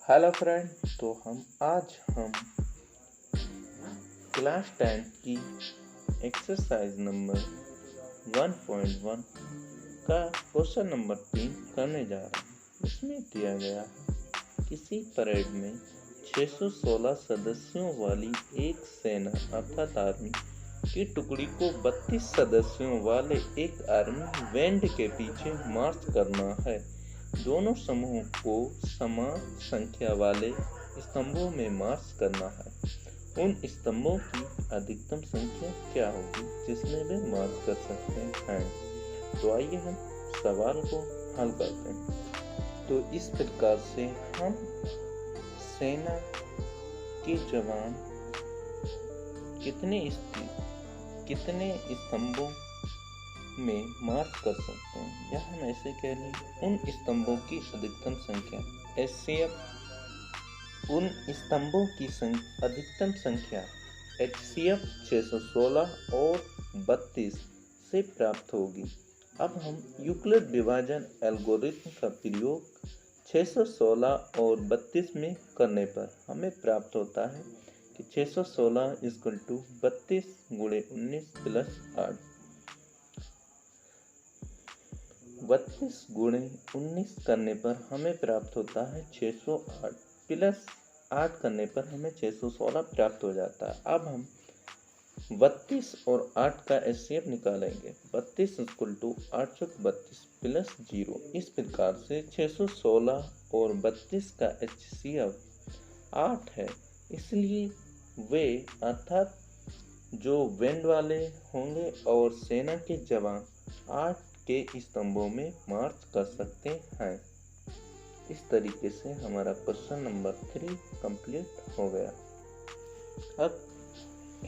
Hello friend. तो आज हम क्लास 10 की एक्सरसाइज नंबर 1.1 का क्वेश्चन नंबर 3 करने जा रहे हैं। इसमें दिया गया है किसी परेड में 616 सदस्यों वाली एक सेना अर्थात आर्मी की टुकड़ी को 32 सदस्यों वाले एक आर्मी बैंड के पीछे मार्च करना है। दोनों समूहों को समान संख्या वाले स्तंभों में मार्च करना है। उन स्तंभों की अधिकतम संख्या क्या होगी जिसमें वे मार्च कर सकते हैं। तो आइए हम सवाल को हल करते हैं। तो इस प्रकार से हम सेना के जवान कितने स्तंभों में मार्च कर सकते हैं, या हम ऐसे कह लें उन स्तंभों की अधिकतम संख्या HCF। उन स्तंभों की अधिकतम संख्या HCF 616 और 32 से प्राप्त होगी। अब हम यूक्लिड विभाजन एल्गोरिथ्म का प्रयोग 616 और 32 में करने पर हमें प्राप्त होता है कि 616 इक्वल टू 32 गुणे 19 प्लस 8। 32 गुणे 19 करने पर हमें प्राप्त होता है 608 प्लस 8 करने पर हमें 616 प्राप्त हो जाता है। अब हम 32 और 8 का HCF निकालेंगे। 32 इक्वल टू 8 32 प्लस 0। इस प्रकार से 616 और 32 का HCF 8 है। इसलिए वे अर्थात जो बैंड वाले होंगे और सेना के जवान 8 के स्तंभों में मार्च कर सकते हैं। इस तरीके से हमारा क्वेश्चन नंबर 3 कंप्लीट हो गया। अब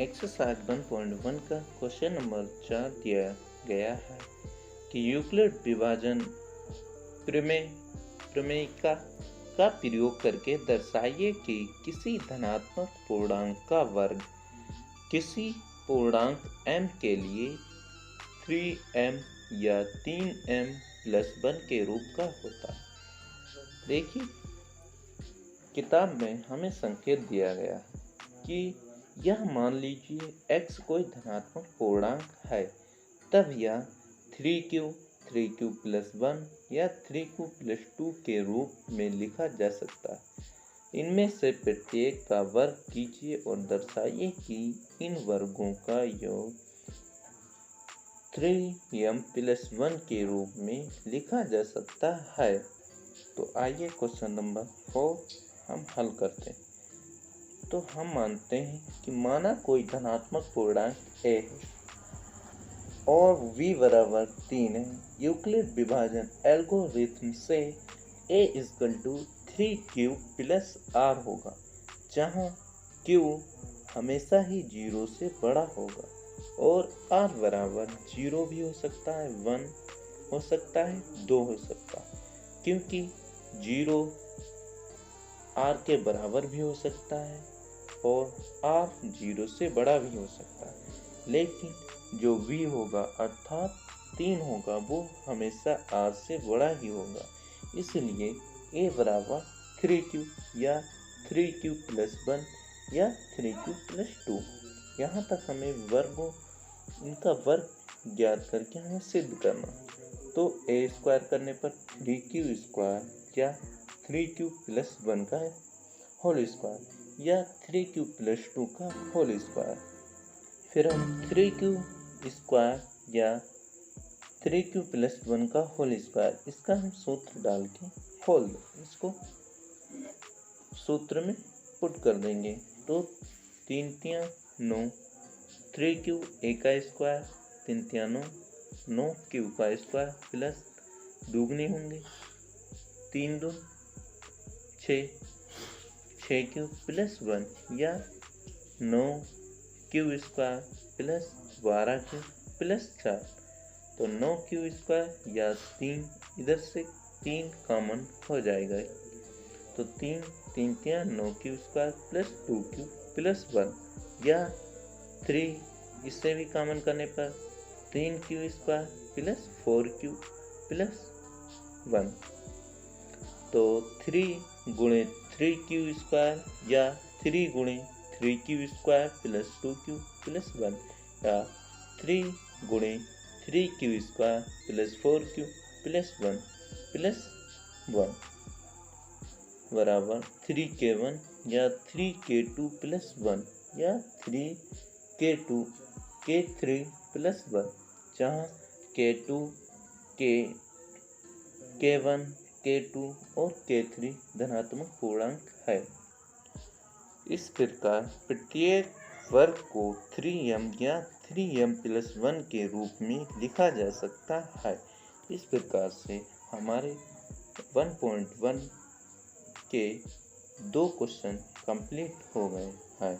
एक्सरसाइज 1.1 का क्वेश्चन नंबर 4 दिया गया है कि यूक्लिड विभाजन प्रमेयिका का प्रयोग करके दर्शाइए कि किसी धनात्मक पूर्णांक का वर्ग किसी पूर्णांक m के लिए 3m या 3m प्लस 1 के रूप का होता है। देखिए, किताब में हमें संकेत दिया गया है कि यह मान लीजिए x कोई धनात्मक पूर्णांक है, तब यह 3q प्लस 1 या 3q प्लस 2 के रूप में लिखा जा सकता है। इनमें से प्रत्येक का वर्ग कीजिए और दर्शाइए कि इन वर्गों का योग 3m प्लस 1 के रूप में लिखा जा सकता है। तो आइए क्वेश्चन नंबर 4 हम हल करते हैं। तो हम मानते हैं कि माना कोई धनात्मक पूर्णांक a है और v बराबर 3 है। यूक्लिड विभाजन एल्गोरिथ्म से a equal to 3q plus r होगा, जहाँ q हमेशा ही 0 से बड़ा होगा और r बराबर 0 भी हो सकता है, 1 हो सकता है, 2 हो सकता है, क्योंकि 0 r के बराबर भी हो सकता है और r 0 से बड़ा भी हो सकता है। लेकिन जो v होगा अर्थात 3 होगा, वो हमेशा r से बड़ा ही होगा। इसलिए a बराबर 3q या 3q प्लस 1 या 3q प्लस 2। यहाँ तक हमें इनका वर्ग ज्ञात करके हमें सिद्ध करना। तो a स्क्वायर करने पर 3q स्क्वायर या 3q प्लस 1 का होल स्क्वायर या 3q प्लस 2 का होल स्क्वायर। फिर हम 3q स्क्वायर या 3q प्लस 1 का होल स्क्वायर, इसका हम सूत्र डाल के इसको सूत्र में पुट कर देंगे। तो 3 3 9, 3q a का स्क्वायर, 3 3 9, 9q का स्क्वायर प्लस दुगने होंगे 3 2 6, 6q प्लस 1 या 9q square plus 12q plus 4। तो 9q स्क्वायर या 3, इधर से 3 कॉमन हो जाएगा। तो 3 3 3 9q square plus 2q plus 1 या 3, इससे भी कॉमन करने पर 3q square plus 4q plus 1। तो 3 गुणे 3q² या 3 गुणे 3q² प्लस 2q प्लस 1 या 3 गुणे 3q² plus 4q plus 1 plus 1 बराबर 3k1 या 3k2 प्लस 1 या 3k2 k3 प्लस 1, जहाँ k2 k1 k2 और k3 धनात्मक पूर्णांक है। इस प्रकार प्रत्येक वर्ग को 3m या 3m प्लस 1 के रूप में लिखा जा सकता है। इस प्रकार से हमारे 1.1 के 2 क्वेश्चन कंप्लीट हो गए हैं।